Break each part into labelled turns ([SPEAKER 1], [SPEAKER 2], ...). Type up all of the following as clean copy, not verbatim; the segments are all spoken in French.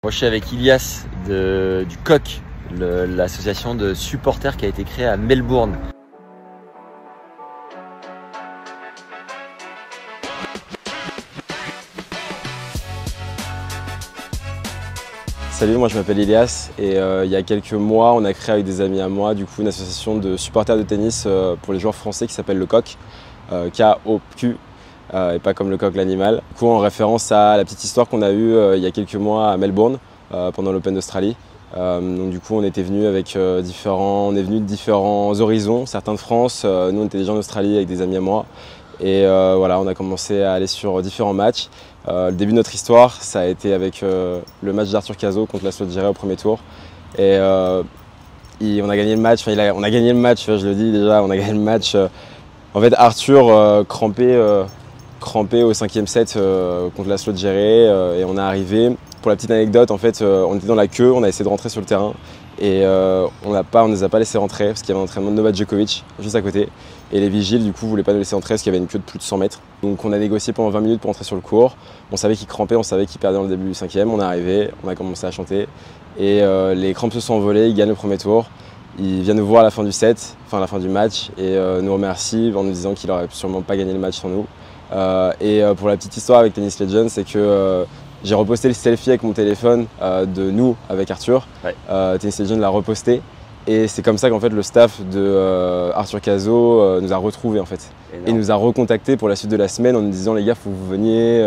[SPEAKER 1] Moi, je suis avec Ilias du COQ, l'association de supporters qui a été créée à Melbourne.
[SPEAKER 2] Salut, moi je m'appelle Ilias et il y a quelques mois on a créé avec des amis à moi une association de supporters de tennis pour les joueurs français qui s'appelle le COQ, K-O-Q et pas comme le coq l'animal. Du coup en référence à la petite histoire qu'on a eue il y a quelques mois à Melbourne pendant l'Open d'Australie. Donc du coup on était venus avec on est venus de différents horizons, certains de France, nous on était déjà en Australie avec des amis à moi. Et voilà, on a commencé à aller sur différents matchs. Le début de notre histoire, ça a été avec le match d'Arthur Cazaux contre Laslo Djere au premier tour. Et on a gagné le match, on a gagné le match, je le dis déjà, on a gagné le match. En fait, Arthur crampé au 5e set contre Laslo Djere et on est arrivé. Pour la petite anecdote, en fait, on était dans la queue, on a essayé de rentrer sur le terrain et on ne les a pas laissé rentrer parce qu'il y avait un entraînement de Novak Djokovic juste à côté. Et les vigiles, du coup, ne voulaient pas nous laisser entrer parce qu'il y avait une queue de plus de 100 mètres. Donc on a négocié pendant 20 minutes pour entrer sur le court. On savait qu'il crampait, on savait qu'il perdait dans le début du 5e. On est arrivé, on a commencé à chanter. Et les crampes se sont envolées, il gagne le premier tour. Il vient nous voir à la fin du set, enfin à la fin du match, et nous remercie en nous disant qu'il n'aurait sûrement pas gagné le match sans nous. Pour la petite histoire avec Tennis Legends, c'est que j'ai reposté le selfie avec mon téléphone de nous avec Arthur. Ouais. Tennis Legends l'a reposté. Et c'est comme ça qu'en fait le staff de Arthur Cazaux nous a retrouvés en fait. Et nous a recontactés pour la suite de la semaine en nous disant les gars faut que vous veniez,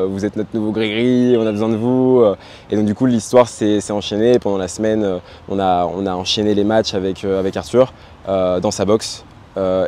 [SPEAKER 2] vous êtes notre nouveau Grégory, on a besoin de vous. Et donc du coup l'histoire s'est enchaînée et pendant la semaine on a enchaîné les matchs avec Arthur dans sa box.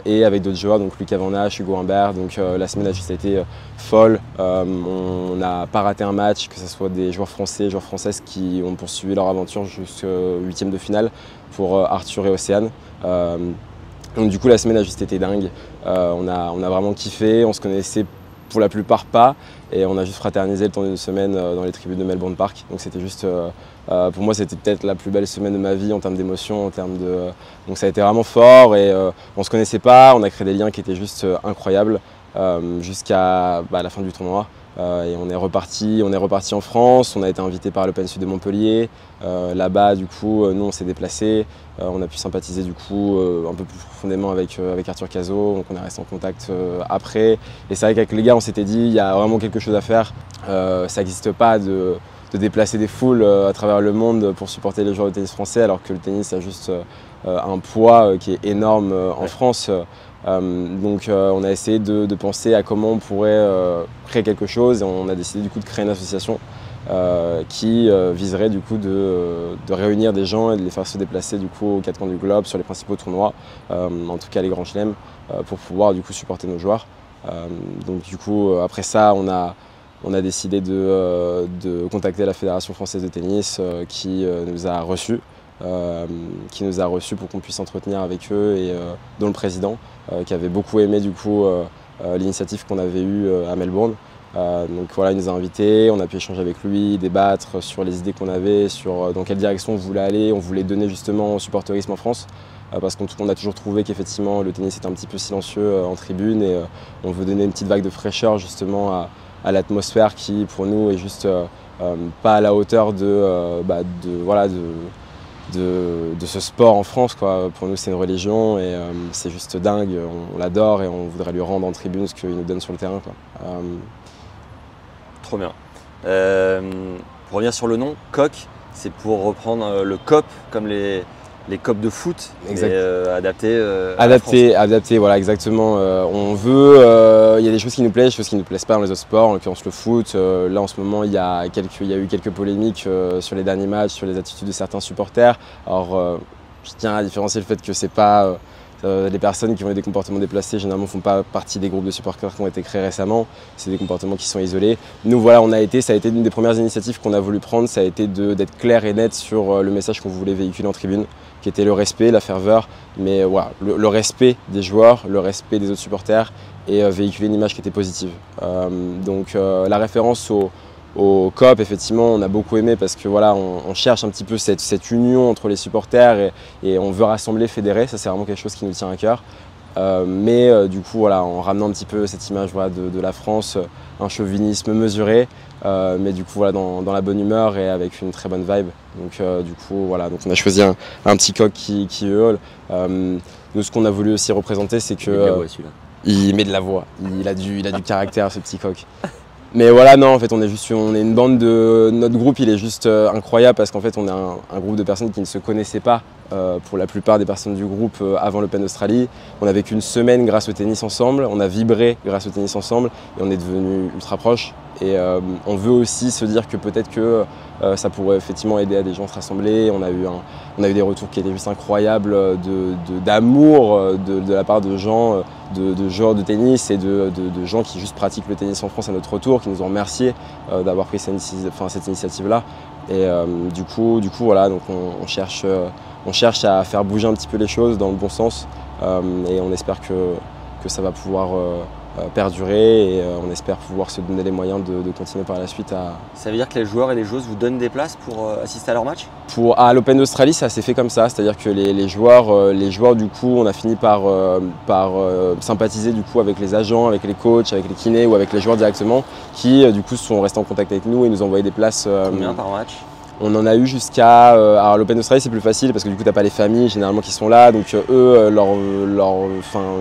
[SPEAKER 2] Et avec d'autres joueurs, donc Lucas Van Hache, Hugo Humbert. Donc la semaine a juste été folle. On n'a pas raté un match, que ce soit des joueurs français, joueurs françaises qui ont poursuivi leur aventure jusqu'au 8e de finale pour Arthur et Océane. Donc du coup la semaine a juste été dingue. On a vraiment kiffé, on se connaissait pour la plupart pas et on a juste fraternisé le temps d'une semaine dans les tribunes de Melbourne Park. Donc c'était juste, pour moi c'était peut-être la plus belle semaine de ma vie en termes d'émotion, donc ça a été vraiment fort et on se connaissait pas, on a créé des liens qui étaient juste incroyables jusqu'à la fin du tournoi. Et on est reparti en France, on a été invité par l'Open Sud de Montpellier. Là-bas, du coup, nous on s'est déplacés, on a pu sympathiser du coup un peu plus profondément avec Arthur Cazaux, donc on est resté en contact après. Et c'est vrai qu'avec les gars, on s'était dit il y a vraiment quelque chose à faire. Ça n'existe pas de déplacer des foules à travers le monde pour supporter les joueurs de tennis français, alors que le tennis a juste un poids qui est énorme en France. Donc on a essayé de penser à comment on pourrait créer quelque chose et on a décidé du coup de créer une association qui viserait du coup de réunir des gens et de les faire se déplacer du coup aux 4 coins du globe sur les principaux tournois, en tout cas les grands chelems, pour pouvoir du coup supporter nos joueurs. Donc du coup après ça on a décidé de contacter la Fédération française de tennis qui nous a reçus. Pour qu'on puisse s'entretenir avec eux et dont le président qui avait beaucoup aimé du coup l'initiative qu'on avait eue à Melbourne. Donc voilà, il nous a invités, on a pu échanger avec lui, débattre sur les idées qu'on avait, sur dans quelle direction on voulait aller. On voulait donner justement au supporterisme en France parce qu'on a toujours trouvé qu'effectivement le tennis était un petit peu silencieux en tribune et on veut donner une petite vague de fraîcheur justement à l'atmosphère qui pour nous est juste pas à la hauteur de ce sport en France, quoi. Pour nous c'est une religion et c'est juste dingue, on l'adore et on voudrait lui rendre en tribune ce qu'il nous donne sur le terrain, quoi.
[SPEAKER 1] Trop bien. Pour revenir sur le nom, COQ, c'est pour reprendre le COP comme les COP de foot,
[SPEAKER 2] exact.
[SPEAKER 1] Adapté
[SPEAKER 2] adapté, voilà, exactement. On veut, il y a des choses qui nous plaisent, des choses qui ne nous plaisent pas dans les autres sports, en l'occurrence le foot. Là en ce moment il y a eu quelques polémiques sur les derniers matchs, sur les attitudes de certains supporters. Alors je tiens à différencier le fait que c'est pas les personnes qui ont eu des comportements déplacés généralement ne font pas partie des groupes de supporters qui ont été créés récemment. C'est des comportements qui sont isolés. Nous voilà, ça a été une des premières initiatives qu'on a voulu prendre, ça a été d'être clair et net sur le message qu'on voulait véhiculer en tribune, qui était le respect, la ferveur, mais voilà, le respect des joueurs, le respect des autres supporters et véhiculer une image qui était positive. Donc la référence au COP, effectivement, on a beaucoup aimé parce que voilà, on cherche un petit peu cette union entre les supporters et on veut rassembler, fédérer. Ça, c'est vraiment quelque chose qui nous tient à cœur. Du coup, voilà, en ramenant un petit peu cette image voilà, de la France, un chauvinisme mesuré, mais du coup, voilà, dans la bonne humeur et avec une très bonne vibe. Donc, du coup, voilà, donc on a choisi un petit coq qui hurle. Nous, ce qu'on a voulu aussi représenter, c'est que il met de la voix, il a du caractère, ce petit coq. Mais voilà, non, en fait, on est une bande de. Notre groupe, il est juste incroyable parce qu'en fait, on est un groupe de personnes qui ne se connaissaient pas pour la plupart des personnes du groupe avant l'Open d'Australie. On a vécu une semaine grâce au tennis ensemble, on a vibré grâce au tennis ensemble et on est devenus ultra proches. Et on veut aussi se dire que peut-être que ça pourrait effectivement aider à des gens à se rassembler. On a eu des retours qui étaient juste incroyables d'amour de la part de gens, de joueurs de tennis et de gens qui juste pratiquent le tennis en France à notre retour, qui nous ont remerciés d'avoir pris cette initiative-là. Et du coup, voilà, donc on cherche à faire bouger un petit peu les choses dans le bon sens et on espère que ça va pouvoir perdurer et on espère pouvoir se donner les moyens de continuer par la suite à...
[SPEAKER 1] Ça veut dire que les joueurs et les joueuses vous donnent des places pour assister à leur match?
[SPEAKER 2] À l'Open d'Australie, ça s'est fait comme ça, c'est-à-dire que les joueurs du coup, on a fini par sympathiser du coup avec les agents, avec les coachs, avec les kinés ou avec les joueurs directement qui du coup sont restés en contact avec nous et nous envoyaient des places.
[SPEAKER 1] Combien par match?
[SPEAKER 2] On en a eu jusqu'à... alors l'Open d'Australie c'est plus facile parce que du coup t'as pas les familles généralement qui sont là, donc eux,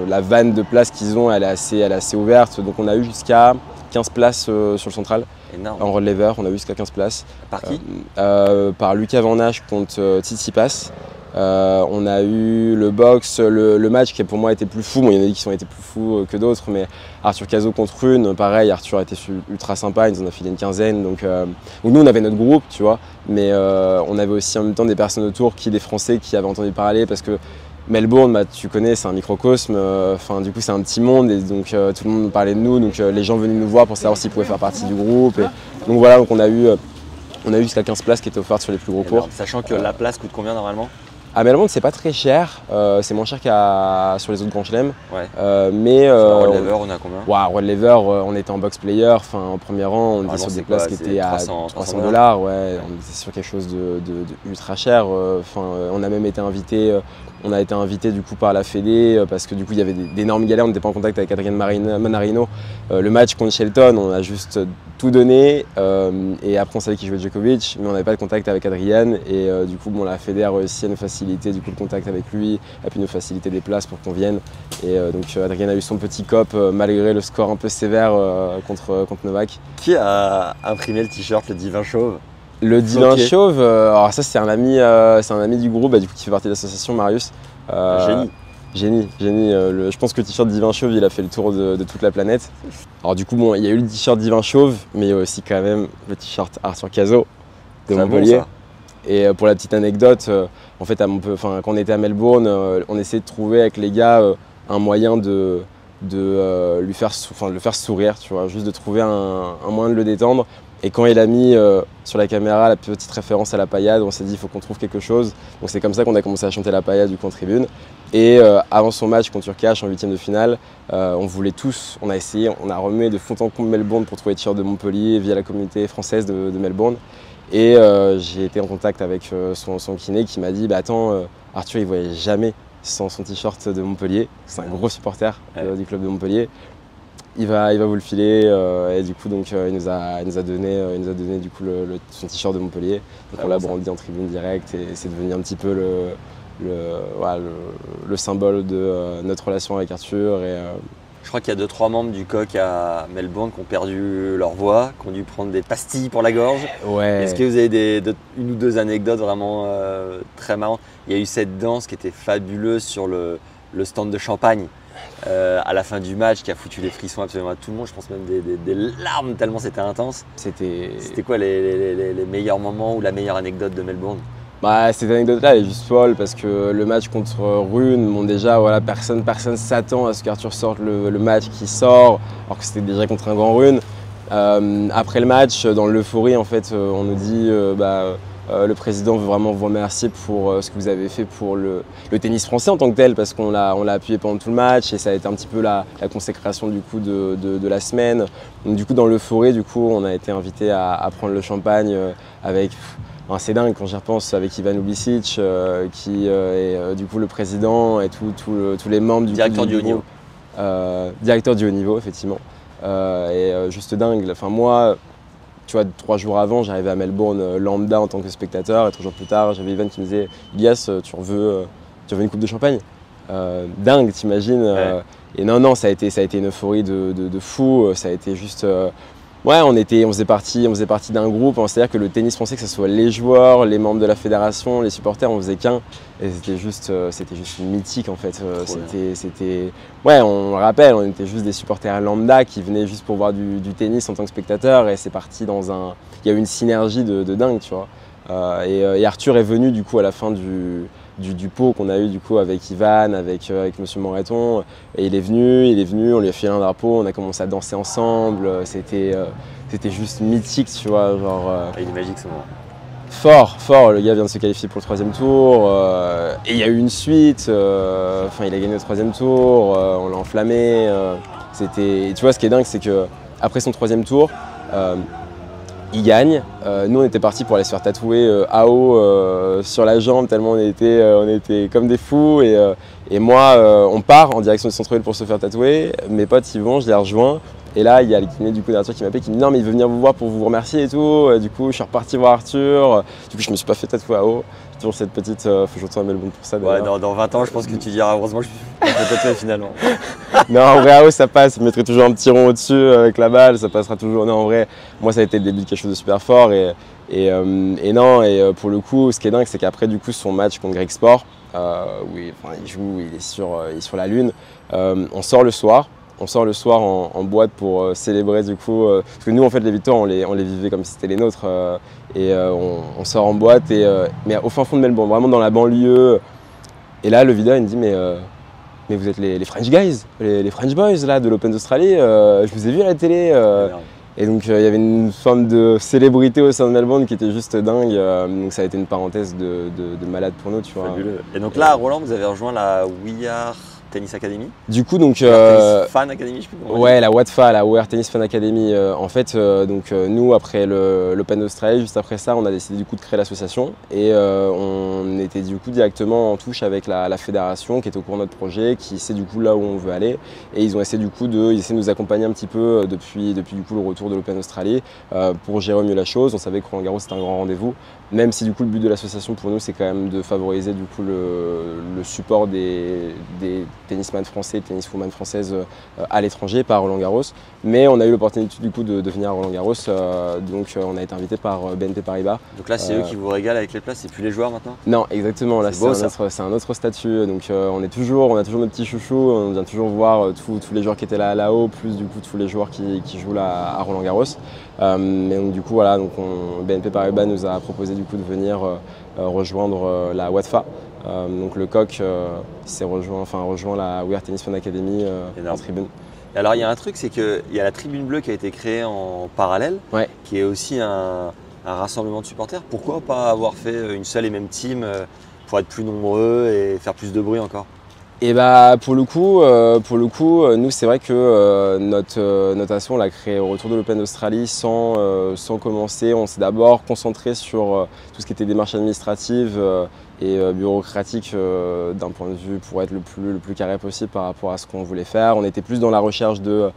[SPEAKER 2] la vanne de places qu'ils ont elle est assez ouverte, donc on a eu jusqu'à 15 places sur le central.
[SPEAKER 1] Énorme.
[SPEAKER 2] En road lever, on a eu jusqu'à 15 places.
[SPEAKER 1] Par qui?
[SPEAKER 2] Par Lucas Van Nage contre Tsitsipas. On a eu le box, le match qui pour moi était plus fou. Bon, il y en a qui ont été plus fous que d'autres, mais Arthur Cazot contre Rune, pareil, Arthur a été ultra sympa, il nous en a filé une quinzaine. Donc nous on avait notre groupe, tu vois, mais on avait aussi en même temps des personnes autour, des Français qui avaient entendu parler parce que Melbourne, bah, tu connais, c'est un microcosme, du coup c'est un petit monde et donc tout le monde parlait de nous, donc les gens venaient nous voir pour savoir s'ils pouvaient faire partie du groupe. Donc voilà, donc on a eu jusqu'à 15 places qui étaient offertes sur les plus gros cours.
[SPEAKER 1] Sachant que la place coûte combien normalement?
[SPEAKER 2] À Melbourne, c'est pas très cher, c'est moins cher sur les autres grands chelems.
[SPEAKER 1] Ouais.
[SPEAKER 2] Sur
[SPEAKER 1] Road Lever, on a combien?
[SPEAKER 2] Road Lever, on était en box player, en premier rang, on était sur des places qui étaient à 300 $, ouais, on était sur quelque chose de ultra cher. On a même été invité. On a été invité du coup par la Fédé parce que du coup il y avait d'énormes galères, on n'était pas en contact avec Adrian Manarino. Le match contre Shelton, on a juste tout donné et après on savait qu'il jouait Djokovic, mais on n'avait pas de contact avec Adrian et du coup la Fédé a réussi à nous faciliter du coup le contact avec lui, a pu nous faciliter des places pour qu'on vienne. Et donc Adrian a eu son petit cop malgré le score un peu sévère contre Novak.
[SPEAKER 1] Qui a imprimé le t-shirt, le Divin Chauve?
[SPEAKER 2] Le Divin Chauve, alors ça c'est un ami du groupe du coup, qui fait partie de l'association, Marius. Génie. Je pense que le t-shirt Divin Chauve il a fait le tour de toute la planète. Alors du coup bon, il y a eu le t-shirt Divin Chauve, mais il y a aussi quand même le t-shirt Arthur Cazot de Montpellier. Bon, et pour la petite anecdote, en fait quand on était à Melbourne, on essayait de trouver avec les gars un moyen de le faire sourire, tu vois, juste de trouver un moyen de le détendre. Et quand il a mis sur la caméra la petite référence à la paillade, on s'est dit il faut qu'on trouve quelque chose. Donc c'est comme ça qu'on a commencé à chanter la paillade du coup en tribune. Et avant son match contre Urkash en 8e de finale, on voulait tous, on a remué de fond en comble Melbourne pour trouver le t-shirt de Montpellier via la communauté française de Melbourne. Et j'ai été en contact avec son kiné qui m'a dit attends, Arthur il voyait jamais sans son t-shirt de Montpellier. C'est un gros supporter du club de Montpellier. Il va vous le filer et du coup donc, il nous a donné du coup son t-shirt de Montpellier. Donc on l'a brandi en tribune directe et c'est devenu un petit peu le symbole de notre relation avec Arthur.
[SPEAKER 1] Je crois qu'il y a 2-3 membres du coq à Melbourne qui ont perdu leur voix, qui ont dû prendre des pastilles pour la gorge.
[SPEAKER 2] Ouais.
[SPEAKER 1] Est-ce que vous avez une ou deux anecdotes vraiment très marrantes? Il y a eu cette danse qui était fabuleuse sur le stand de champagne. À la fin du match qui a foutu les frissons absolument à tout le monde, je pense même des larmes tellement c'était intense. C'était quoi les meilleurs moments ou la meilleure anecdote de Melbourne?
[SPEAKER 2] Cette anecdote-là elle est juste folle parce que le match contre Rune, déjà voilà, personne s'attend à ce qu'Arthur sorte le match qui sort, alors que c'était déjà contre un grand Rune. Après le match, dans l'euphorie en fait, on nous dit le président veut vraiment vous remercier pour ce que vous avez fait pour le tennis français en tant que tel, parce qu'on l'a appuyé pendant tout le match et ça a été un petit peu la consécration du coup de la semaine. Donc du coup dans l'euphorie, on a été invité à prendre le champagne avec C'est dingue quand j'y repense avec Ivan Lubicic, qui est du coup le président et tous les membres
[SPEAKER 1] directeur du haut niveau.
[SPEAKER 2] Directeur du haut niveau, effectivement. Juste dingue. Enfin, moi, tu vois, 3 jours avant, j'arrivais à Melbourne lambda en tant que spectateur, et 3 jours plus tard, j'avais Ivan qui me disait « Ilias, tu veux une coupe de champagne ?» Dingue, t'imagines.
[SPEAKER 1] Ouais.
[SPEAKER 2] Et non, ça a été une euphorie de fou. Ça a été juste… ouais, on faisait partie d'un groupe. C'est-à-dire que le tennis français, que ce soit les joueurs, les membres de la fédération, les supporters, on faisait qu'un. Et c'était juste mythique en fait. Ouais, on le rappelle, on était juste des supporters lambda qui venaient juste pour voir du tennis en tant que spectateurs. Et c'est parti dans un… Il y a eu une synergie de dingue, tu vois. Et Arthur est venu du coup à la fin du pot qu'on a eu du coup avec Ivan, avec Monsieur Moreton. Et il est venu, on lui a filé un drapeau, on a commencé à danser ensemble. C'était juste mythique, tu vois.
[SPEAKER 1] Il est magique ce moment.
[SPEAKER 2] Fort, le gars vient de se qualifier pour le 3e tour. Et il y a eu une suite. Il a gagné le 3e tour, on l'a enflammé. Tu vois, ce qui est dingue, c'est qu'après son 3e tour, il gagne. Nous, on était partis pour aller se faire tatouer AO sur la jambe, tellement on était comme des fous. Et moi, on part en direction du centre-ville pour se faire tatouer. Mes potes y vont, je les rejoins. Et là, il y a le kiné du coup d'Arthur qui m'appelle, qui me dit non, mais il veut venir vous voir pour vous remercier et tout. Du coup, je suis reparti voir Arthur. Du coup, je me suis pas fait tatouer AO. J'ai toujours cette petite. Faut que je retourne à Melbourne pour ça.
[SPEAKER 1] Ouais, dans 20 ans, je pense que tu diras heureusement que je me suis fait tatouer finalement.
[SPEAKER 2] Non, en vrai, AO, ça passe. Je mettrai toujours un petit rond au-dessus avec la balle. Ça passera toujours. Non, en vrai, moi, ça a été le début de quelque chose de super fort. Pour le coup, ce qui est dingue, c'est qu'après, du coup, son match contre Greg Sport, où il joue, il est sur la Lune, on sort le soir. En boîte pour célébrer du coup, parce que nous en fait les victoires on les vivait comme si c'était les nôtres on sort en boîte mais au fin fond de Melbourne, vraiment dans la banlieue. Et là le videur il me dit mais vous êtes les French guys, les French boys là de l'Open d'Australie, je vous ai vu à la télé. Et donc il y avait une forme de célébrité au sein de Melbourne qui était juste dingue. Donc ça a été une parenthèse de malade pour nous, tu vois.
[SPEAKER 1] Fabuleux. Et donc là à Roland vous avez rejoint la We Are Tennis Academy.
[SPEAKER 2] Du coup, donc.
[SPEAKER 1] Tennis Fan Academy, je sais plus comment
[SPEAKER 2] ouais, la WATFA, la We Are Tennis Fan Academy. En fait, nous, après l'Open d'Australie, juste après ça, on a décidé du coup de créer l'association. Et on était du coup directement en touche avec la fédération qui était au courant de notre projet, qui sait du coup là où on veut aller. Et ils ont essayé du coup de nous accompagner un petit peu depuis du coup le retour de l'Open d'Australie pour gérer mieux la chose. On savait que Roland Garros c'était un grand rendez-vous. Même si du coup le but de l'association pour nous c'est quand même de favoriser du coup le support des tennisman français, tenniswoman françaises à l'étranger, pas à Roland Garros. Mais on a eu l'opportunité du coup de venir à Roland Garros, donc on a été invité par BNP Paribas.
[SPEAKER 1] Donc là c'est eux qui vous régalent avec les places, c'est plus les joueurs maintenant?
[SPEAKER 2] Non, exactement, là c'est un autre statut, donc on a toujours nos petits chouchous, on vient toujours voir tous les joueurs qui étaient là-haut, plus du coup tous les joueurs qui jouent là à Roland Garros. Mais donc du coup voilà, BNP Paribas nous a proposé du coup de venir rejoindre la WATFA. Donc le coq rejoint la We Are Tennis Fan Academy en tribune.
[SPEAKER 1] Et alors il y a un truc, c'est qu'il y a la tribune bleue qui a été créée en parallèle,
[SPEAKER 2] ouais,
[SPEAKER 1] qui est aussi un rassemblement de supporters. Pourquoi pas avoir fait une seule et même team pour être plus nombreux et faire plus de bruit encore?
[SPEAKER 2] Et pour le coup, nous c'est vrai que notre action on l'a créée au retour de l'Open d'Australie sans commencer. On s'est d'abord concentré sur tout ce qui était démarches administratives et bureaucratique d'un point de vue pour être le plus carré possible par rapport à ce qu'on voulait faire. On était plus dans la recherche de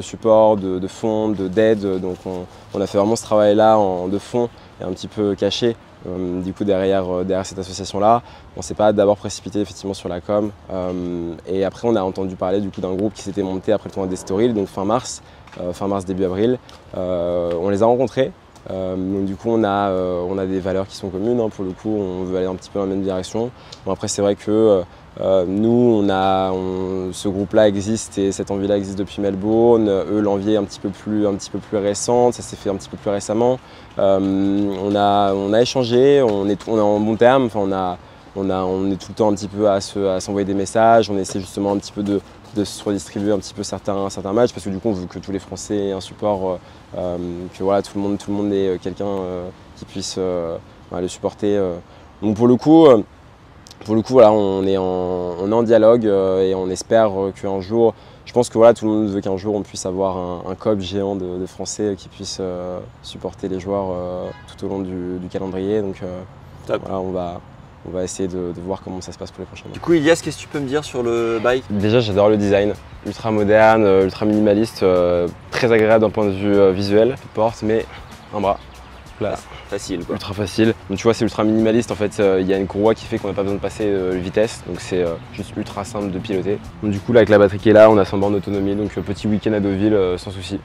[SPEAKER 2] support, de fonds, d'aide. Donc on a fait vraiment ce travail-là de fond et un petit peu caché. Du coup derrière cette association-là, on ne s'est pas d'abord précipité effectivement sur la com. Et après on a entendu parler du coup d'un groupe qui s'était monté après le tournoi d'Estoril, donc fin mars, début avril. On les a rencontrés. Donc du coup on a des valeurs qui sont communes, hein, pour le coup on veut aller un petit peu dans la même direction. Bon, après c'est vrai que nous ce groupe-là existe et cette envie-là existe depuis Melbourne. Eux l'envie est un petit peu plus récente, ça s'est fait un petit peu plus récemment. On a échangé, on est en bon terme. Enfin, on est tout le temps un petit peu à s'envoyer des messages. On essaie justement un petit peu de se redistribuer un petit peu certains matchs parce que du coup on veut que tous les Français aient un support, que voilà, tout le monde ait quelqu'un qui puisse le supporter. Donc pour le coup, Pour le coup, voilà, on est en dialogue et on espère qu'un jour, je pense que voilà, tout le monde veut qu'un jour on puisse avoir un COP géant de Français qui puisse supporter les joueurs tout au long du calendrier. Donc voilà, on va essayer de voir comment ça se passe pour les prochains mois.
[SPEAKER 1] Du coup, Ilias, qu'est-ce que tu peux me dire sur le bike?
[SPEAKER 2] Déjà, j'adore le design, ultra moderne, ultra minimaliste, très agréable d'un point de vue visuel. Une porte, mais un bras. Là.
[SPEAKER 1] Facile quoi.
[SPEAKER 2] Ultra facile. Donc tu vois, c'est ultra minimaliste. En fait, il y a une courroie qui fait qu'on n'a pas besoin de passer de vitesse. Donc c'est juste ultra simple de piloter. Donc du coup, là, avec la batterie qui est là, on a 100 bornes d'autonomie. Donc petit week-end à Deauville sans souci.